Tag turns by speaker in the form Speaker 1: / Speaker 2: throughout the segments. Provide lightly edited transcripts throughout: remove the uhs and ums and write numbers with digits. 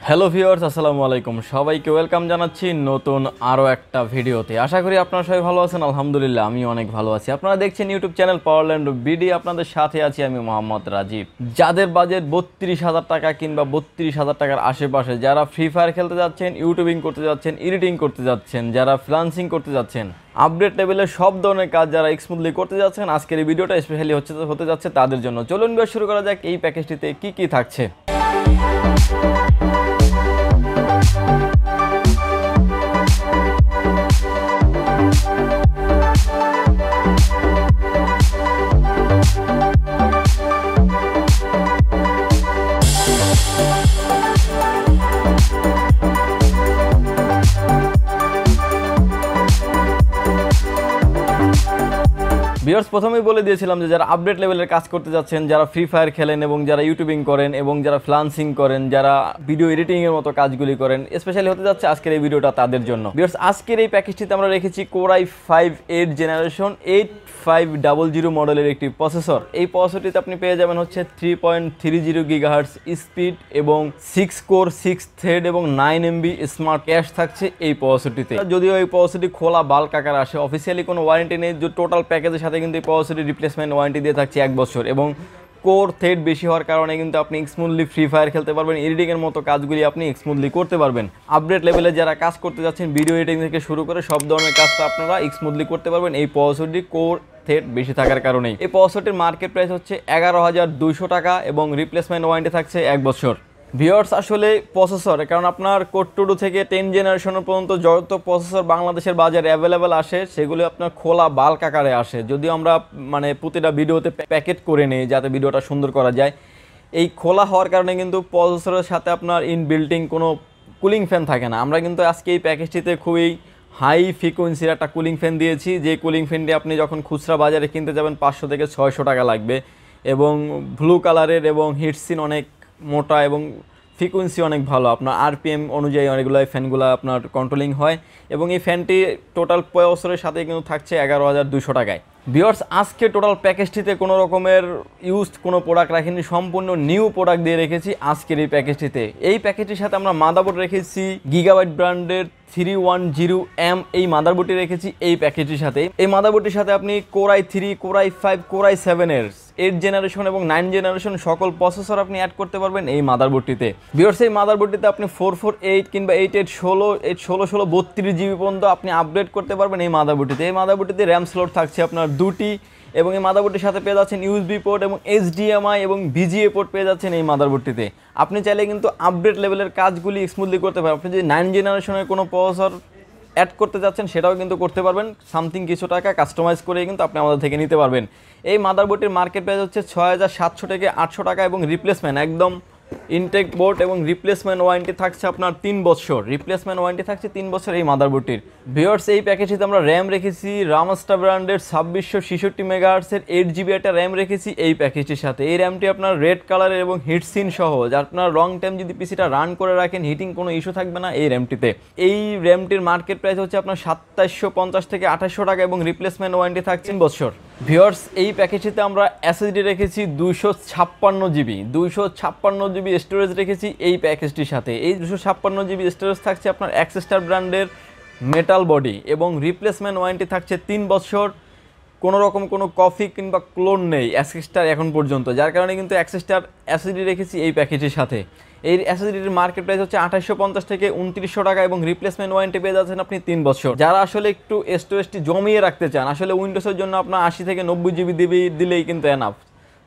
Speaker 1: Hello viewers, আসসালামু আলাইকুম। সবাইকে ওয়েলকাম জানাচ্ছি নতুন আরও একটা ভিডিওতে। আশা করি আপনারা সবাই ভালো আছেন। আলহামদুলিল্লাহ আমি অনেক ভালো আছি। আপনারা দেখছেন ইউটিউব চ্যানেল পাওয়ারল্যান্ড বিডি। আপনাদের সাথে আছি আমি মোহাম্মদ রাজীব। যাদের বাজেট 32,000 টাকা কিংবা 32,000 টাকার আশেপাশে, যারা ফ্রি ফায়ার খেলতে যাচ্ছেন, ইউটিউবিং করতে যাচ্ছেন, এডিটিং করতে যাচ্ছেন, যারা ফ্রিল্যান্সিং করতে যাচ্ছেন, আপডেট লেভেলের সব ধরনের কাজ যারা স্মুথলি করতে যাচ্ছেন, আজকের এই ভিডিওটা স্পেশালি হতে যাচ্ছে তাদের জন্য। চলুন শুরু করা যাক এই প্যাকেজটিতে কি কি থাকছে। ভিউয়ার্স, প্রথমেই বলে দিয়েছিলাম যে যারা আপডেট লেভেলের কাজ করতে যাচ্ছেন, যারা ফ্রি ফায়ার খেলেন এবং যারা ইউটিউবিং করেন এবং যারা ফ্রিল্যান্সিং করেন, যারা ভিডিও এডিটিংয়ের মতো কাজগুলি করেন, স্পেশালি হতে যাচ্ছে আজকের এই ভিডিওটা তাদের জন্য। ভিউয়ার্স, আজকের এই প্যাকেজটিতে আমরা রেখেছি Core i5 8 জেনারেশন 8500 মডেলের একটি প্রসেসর। এই প্রসেসরটিতে আপনি পেয়ে যাবেন হচ্ছে 3.30 গিগাহার্টজ স্পিড এবং 6 কোর 6 থ্রেড এবং 9 MB স্মার্ট ক্যাশ থাকছে এই প্রসেসরটিতে। যদিও এই প্রসেসরটি খোলা বাল্ক আকার আসে, অফিসিয়ালি কোনো ওয়ারেন্টি নেই। যে টোটাল প্যাকেজের সাথে কিন্তু এই প্রসেসরটি রিপ্লেসমেন্ট ওয়ারেন্টি দিয়ে থাকছে 1 বছর এবং কোর থ্রেড বেশি হওয়ার কারণে কিন্তু আপনি স্মুথলি ফ্রি ফায়ার খেলতে পারবেন, এডিটিংয়ের মতো কাজগুলি আপনি স্মুথলি করতে পারবেন। আপডেট লেভেলে যারা কাজ করতে যাচ্ছেন, ভিডিও এডিটিং থেকে শুরু করে সব ধরনের কাজটা আপনারা স্মুথলি করতে পারবেন এই প্রসেসরটি কোর থ্রেড বেশি থাকার কারণেই। এই প্রসেসরটির মার্কেট প্রাইস হচ্ছে 11,200 টাকা এবং রিপ্লেসমেন্ট ওয়ারেন্টি থাকছে 1 বছর। ভিউয়ার্স, আসলে প্রসেসর, কারণ আপনার কোর 2 থেকে 10 জেনারেশন পর্যন্ত যত প্রসেসর বাংলাদেশের বাজারে অ্যাভেলেবেল আসে সেগুলো আপনার খোলা বাল্ক আকারে আসে। যদিও আমরা প্রতিটা ভিডিওতে প্যাকেট করে নিই যাতে ভিডিওটা সুন্দর করা যায়। এই খোলা হওয়ার কারণে কিন্তু প্রসেসরের সাথে আপনার ইনবিল্টিং কোনো কুলিং ফ্যান থাকে না। আমরা কিন্তু আজকে এই প্যাকেজটিতে খুবই হাই ফ্রিকোয়েন্সির একটা কুলিং ফ্যান দিয়েছি, যে কুলিং ফ্যানটি আপনি যখন খুচরা বাজারে কিনতে যাবেন 500 থেকে 600 টাকা লাগবে এবং ব্লু কালারের এবং হিটসিন অনেক মোটা এবং ফ্রিকোয়েন্সি অনেক ভালো। আপনার আরপিএম অনুযায়ী অনেকগুলো ফ্যানগুলো আপনার কন্ট্রোলিং হয় এবং এই ফ্যানটি টোটাল প্রসেসরের সাথে কিন্তু থাকছে 11,200 টাকায়। ভিউয়ার্স, আজকে টোটাল প্যাকেজটিতে কোনো রকমের ইউজড কোনো প্রোডাক্ট রাখিনি, সম্পূর্ণ নিউ প্রোডাক্ট দিয়ে রেখেছি আজকের এই প্যাকেজটিতে। এই প্যাকেজটির সাথে আমরা মাদারবোর্ড রেখেছি গিগাবাইট ব্র্যান্ডের 310M এই মাদারবোর্ডটি রেখেছি এই প্যাকেজটির সাথে। এই মাদারবোর্ডটির সাথে আপনি Core i3, Core i5, Core i7 এর 8 জেনারেশন এবং 9 জেনারেশন সকল প্রসেসর আপনি অ্যাড করতে পারবেন এই মাদারবোর্ডটিতে। ভিউয়ার্স, এই মাদারবোর্ডটিতে আপনি 448 কিংবা 8816 32GB পর্যন্ত আপনি আপগ্রেড করতে পারবেন এই মাদারবোর্ডটিতে। এই মাদারবোর্ডটিতে র্যাম স্লট থাকছে আপনার 2টি এবং এই মাদারবোর্ডটির সাথে পেয়ে যাচ্ছেন USB পোর্ট এবং HDMI এবং VGA পোর্ট পেয়ে যাচ্ছেন এই মাদারবোর্ডটিতে। আপনি চাইলে কিন্তু আপডেট লেভেলের কাজগুলি স্মুথলি করতে পারবেন। আপনি যদি 9 জেনারেশনের কোনো প্রসেসর অ্যাড করতে যাচ্ছেন সেটাও কিন্তু করতে পারবেন, সামথিং কিছু টাকা কাস্টমাইজ করে কিন্তু আপনি আমাদের থেকে নিতে পারবেন। এই মাদারবোর্ডটির মার্কেট প্রাইস হচ্ছে 6,700 থেকে 800 টাকা এবং রিপ্লেসমেন্ট একদম ইনটেক বোর্ড এবং রিপ্লেসমেন্ট ওয়ারেন্টি থাকছে আপনার 3 বছর। রিপ্লেসমেন্ট ওয়ারেন্টি থাকছে 3 বছর এই মাদারবোর্ডটির। ভিউয়ার্স, এই প্যাকেজটিতে আমরা র্যাম রেখেছি রামাস্টার ব্র্যান্ডের 2666 মেগাহার্টসের 8GB একটা র্যাম রেখেছি এই প্যাকেজটির সাথে। এই র্যামটি আপনার রেড কালারের এবং হিটসিন সহ, যার আপনার লং টাইম যদি পিসিটা রান করে রাখেন হিটিং কোনো ইস্যু থাকবে না এই র্যামটিতে। এই র্যামটির মার্কেট প্রাইস হচ্ছে আপনার 2750 থেকে 2800 টাকা এবং রিপ্লেসমেন্ট ওয়ারেন্টি থাকছে 3 বছর। ভিউয়ার্স, এই প্যাকেজটিতে আমরা SSD রেখেছি 256GB স্টোরেজ রেখেছি এই প্যাকেজটির সাথে। এই 256GB স্টোরেজ থাকছে আপনার এক্সস্টার ব্র্যান্ডের মেটাল বডি এবং রিপ্লেসমেন্ট ওয়ারেন্টি থাকছে 3 বছর। কোনো রকম কোনো কপি কিংবা ক্লোন নেই এক্সস্টার এখন পর্যন্ত, যার কারণে কিন্তু এক্সস্টার SSD রেখেছি এই প্যাকেজের সাথে। এই SSDটির মার্কেট প্রাইস হচ্ছে 2850 থেকে 2900 টাকা এবং রিপ্লেসমেন্ট ওয়ারেন্টি পেয়ে যাচ্ছেন আপনি 3 বছর। যারা আসলে একটু স্টোরেজটি জমিয়ে রাখতে চান, আসলে উইন্ডোজের জন্য আপনার 80 থেকে 90GB দিলেই কিন্তু এনাফ।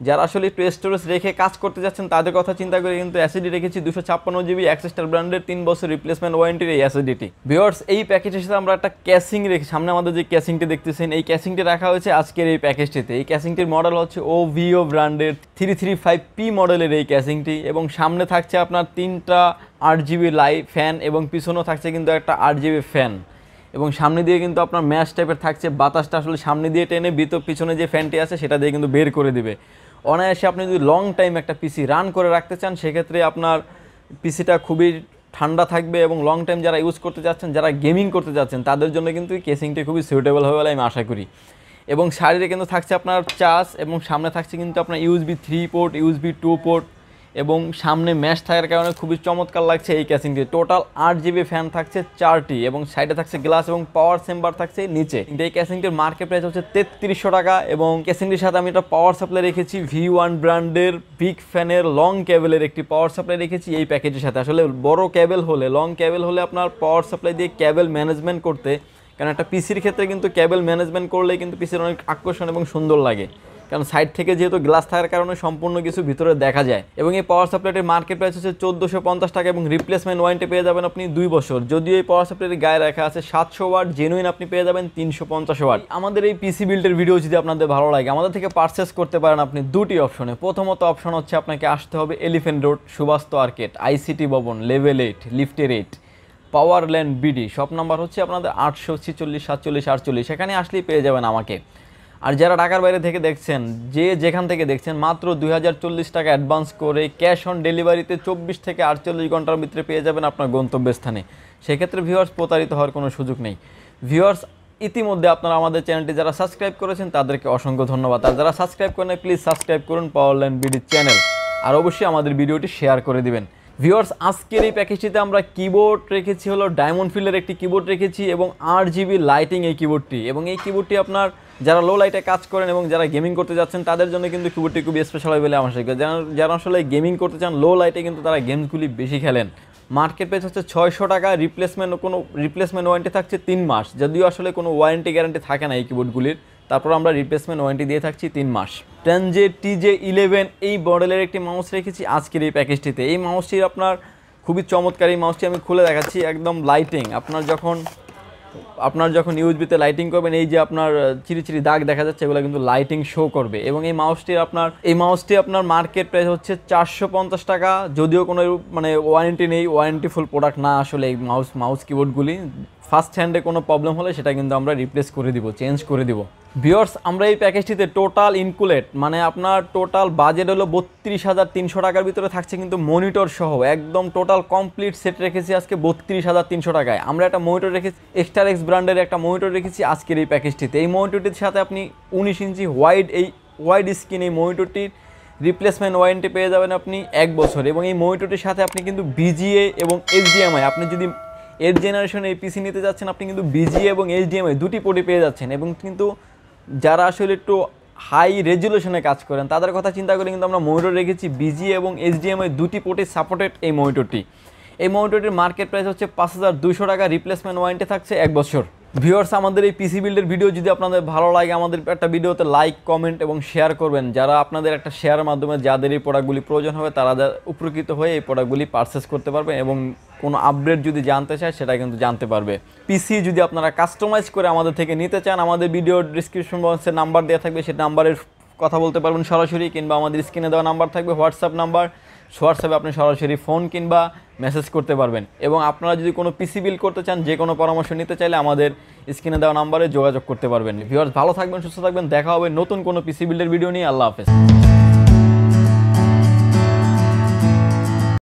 Speaker 1: যারা আসলে একটু স্টোরেজ রেখে কাজ করতে যাচ্ছেন তাদের কথা চিন্তা করে কিন্তু SSD রেখেছি 256GB এক্সস্টার ব্র্যান্ডের 3 বছর রিপ্লেসমেন্ট ওয়ারেন্টির এই SSDটি। ভিউয়ার্স, এই প্যাকেজের সাথে আমরা একটা ক্যাসিং রেখে, সামনে আমাদের যে ক্যাসিংটি দেখতেছেন এই ক্যাসিংটি রাখা হয়েছে আজকের এই প্যাকেজটিতে। এই ক্যাসিংটির মডেল হচ্ছে OVO ব্র্যান্ডের 335P মডেলের এই ক্যাসিংটি এবং সামনে থাকছে আপনার 3টা 8GB লাইভ ফ্যান এবং পিছনেও থাকছে কিন্তু একটা 8GB ফ্যান এবং সামনে দিয়ে কিন্তু আপনার ম্যাশ টাইপের থাকছে, বাতাসটা আসলে সামনে দিয়ে টেনে পিছনে যে ফ্যানটি আছে সেটা দিয়ে কিন্তু বের করে দিবে। অনায়াসে আপনি যদি লং টাইম একটা পিসি রান করে রাখতে চান সেক্ষেত্রে আপনার পিসিটা খুবই ঠান্ডা থাকবে এবং লং টাইম যারা ইউজ করতে যাচ্ছেন, যারা গেমিং করতে যাচ্ছেন তাদের জন্য কিন্তু এই কেসিংটি খুবই সুইটেবল হবে বলে আমি আশা করি। এবং সাইডে কিন্তু থাকছে আপনার চার্জ এবং সামনে থাকছে কিন্তু আপনার USB 3 পোর্ট, USB 2 পোর্ট এবং সামনে ম্যাশ থাকার কারণে খুবই চমৎকার লাগছে এই ক্যাসিংটি। টোটাল 8 GB ফ্যান থাকছে 4টি এবং সাইডে থাকছে গ্লাস এবং পাওয়ার চেম্বার থাকছে নিচে। এই ক্যাসিংটির মার্কেট প্রাইস হচ্ছে 3300 টাকা এবং ক্যাসিংটির সাথে আমি একটা পাওয়ার সাপ্লাই রেখেছি V1 ব্র্যান্ডের বিগ ফ্যানের লং কেবলের একটি পাওয়ার সাপ্লাই রেখেছি এই প্যাকেজের সাথে। আসলে বড় কেবল হলে, লং কেবল হলে আপনার পাওয়ার সাপ্লাই দিয়ে কেবল ম্যানেজমেন্ট করতে, কারণ একটা পিসির ক্ষেত্রে কিন্তু কেবল ম্যানেজমেন্ট করলে কিন্তু পিসির অনেক আকর্ষণ এবং সুন্দর লাগে, কারণ সাইড থেকে যেহেতু গ্লাস থাকার কারণে সম্পূর্ণ কিছু ভিতরে দেখা যায়। এবং এই পাওয়ার সাপ্লাইটির মার্কেট প্রাইস হচ্ছে 1450 টাকা এবং রিপ্লেসমেন্ট ওয়ারেন্টি পেয়ে যাবেন আপনি 2 বছর। যদিও এই পাওয়ার সাপ্লাইটির গায়ে রাখা আছে 700 ওয়াট, জেনুইন আপনি পেয়ে যাবেন 350 ওয়াট। আমাদের এই পিসি বিল্ডের ভিডিও যদি আপনাদের ভালো লাগে আমাদের থেকে পারচেস করতে পারেন আপনি দুটি অপশনে। প্রথমত অপশন হচ্ছে আপনাকে আসতে হবে elephant road, Suvastu arcade, ICT ভবন, লেভেল 8, লিফটের 8, পাওয়ার ল্যান্ড বিডি। শপ নাম্বার হচ্ছে আপনাদের 846 47 48। সেখানে আসলেই পেয়ে যাবেন আমাকে। আর যারা ঢাকার বাইরে থেকে দেখছেন, যে যেখান থেকে দেখছেন, মাত্র 2040 টাকা অ্যাডভান্স করে ক্যাশ অন ডেলিভারিতে 24 থেকে 48 ঘন্টার ভিতরে পেয়ে যাবেন আপনার গন্তব্যস্থানে। সেক্ষেত্রে ভিউয়ার্স প্রতারিত হওয়ার কোনো সুযোগ নেই। ভিউয়ার্স ইতিমধ্যে আপনারা আমাদের চ্যানেলটি যারা সাবস্ক্রাইব করেছেন তাদেরকে অসংখ্য ধন্যবাদ। আর যারা সাবস্ক্রাইব করেন প্লিজ সাবস্ক্রাইব করুন পাওয়ার ল্যান্ড বিডি চ্যানেল, আর অবশ্যই আমাদের ভিডিওটি শেয়ার করে দিবেন। ভিউয়ার্স আজকের এই প্যাকেজটিতে আমরা কিবোর্ড রেখেছি হলো ডায়মন্ড ফিল্ডের একটি কিবোর্ড রেখেছি এবং 8 GB লাইটিং এই কিবোর্ডটি। এবং এই কিবোর্ডটি আপনার যারা লো লাইটে কাজ করেন এবং যারা গেমিং করতে যাচ্ছেন তাদের জন্য কিন্তু কিবোর্ডটি খুবই স্পেশাল হয় বলে আমার সাথে। যারা আসলে গেমিং করতে চান লো লাইটে কিন্তু তারা গেমসগুলি বেশি খেলেন। মার্কেট প্রাইস হচ্ছে 600 টাকা, রিপ্লেসমেন্ট ওয়ারেন্টি থাকছে 3 মাস। যদিও আসলে কোনো ওয়ারেন্টি গ্যারান্টি থাকে না এই কিবোর্ডগুলির, তারপর আমরা রিপ্লেসমেন্ট ওয়ারেন্টি দিয়ে থাকছি 3 মাস। টেনজে TJ11 এই মডেলের একটি মাউস রেখেছি আজকের এই প্যাকেজটিতে। এই মাউসটি আপনার খুবই চমৎকার। এই মাউসটি আমি খুলে দেখাচ্ছি, একদম লাইটিং। আপনার যখন ইউএসবিতে লাইটিং করবেন এই যে আপনার চিরি দাগ দেখা যাচ্ছে এগুলো কিন্তু লাইটিং শো করবে। এবং এই মাউসটি আপনার মার্কেট প্রাইস হচ্ছে 450 টাকা। যদিও কোনো ওয়ারেন্টি নেই, ওয়ারেন্টি ফুল প্রোডাক্ট না আসলে এই মাউস কিবোর্ডগুলি। ফার্স্ট হ্যান্ডে কোনো প্রবলেম হলে সেটা কিন্তু আমরা রিপ্লেস করে দিব, চেঞ্জ করে দিব। ভিউয়ার্স আমরা এই প্যাকেজটিতে টোটাল ইনক্লুডেড আপনার টোটাল বাজেট হলো 32,300 টাকার ভিতরে থাকছে কিন্তু মনিটর সহ একদম টোটাল কমপ্লিট সেট রেখেছি আজকে 32,300 টাকায়। আমরা একটা মনিটর রেখেছি, এক্সট্রা এক্স ব্র্যান্ডের একটা মনিটর রেখেছি আজকের এই প্যাকেজটিতে। এই মনিটরটির সাথে আপনি 19 ইঞ্চি ওয়াইড স্ক্রিন এই মনিটরটির রিপ্লেসমেন্ট ওয়ারেন্টি পেয়ে যাবেন আপনি 1 বছর। এবং এই মনিটরটির সাথে আপনি কিন্তু BGA এবং HDMI, আপনি যদি 8 জেনারেশনের এই পিসি নিতে যাচ্ছেন আপনি কিন্তু BGA এবং HDMI দুটি পোর্টই পেয়ে যাচ্ছেন। এবং কিন্তু যারা আসলে একটু হাই রেজুলেশনে কাজ করেন তাদের কথা চিন্তা করে কিন্তু আমরা মনিটর রেখেছি BGA এবং HDMI দুটি পোর্টে সাপোর্টেড এই মনিটরটি। এই মনিটরটির মার্কেট প্রাইস হচ্ছে 5200 টাকা, রিপ্লেসমেন্ট ওয়ারেন্টি থাকছে 1 বছর। ভিউয়ার্স আমাদের এই পিসি বিল্ডের ভিডিও যদি আপনাদের ভালো লাগে আমাদের একটা ভিডিওতে লাইক, কমেন্ট এবং শেয়ার করবেন। যারা আপনাদের একটা শেয়ারের মাধ্যমে যাদের এই প্রোডাক্টগুলি প্রয়োজন হবে তারা উপকৃত হয়ে এই প্রোডাক্টগুলি পারচেস করতে পারবে এবং কোনো আপডেট যদি জানতে চায় সেটা কিন্তু জানতে পারবে। পিসি যদি আপনারা কাস্টমাইজ করে আমাদের থেকে নিতে চান আমাদের ভিডিও ডিসক্রিপশন বক্সে নাম্বার দেওয়া থাকবে, সেই নাম্বারের কথা বলতে পারবেন সরাসরি, কিংবা আমাদের স্ক্রিনে দেওয়া নাম্বার থাকবে হোয়াটসঅ্যাপ নাম্বার, হোয়াটসঅ্যাপে আপনি সরাসরি ফোন কিংবা মেসেজ করতে পারবেন। এবং আপনারা যদি কোনো পিসি বিল্ড করতে চান, যে কোনো পরামর্শ নিতে চাইলে আমাদের স্ক্রিনে দেওয়া নাম্বারে যোগাযোগ করতে পারবেন। ভিউয়ার্স ভালো থাকবেন, সুস্থ থাকবেন, দেখা হবে নতুন কোনো পিসি বিল্ডের ভিডিও নিয়ে। আল্লাহ হাফেজ।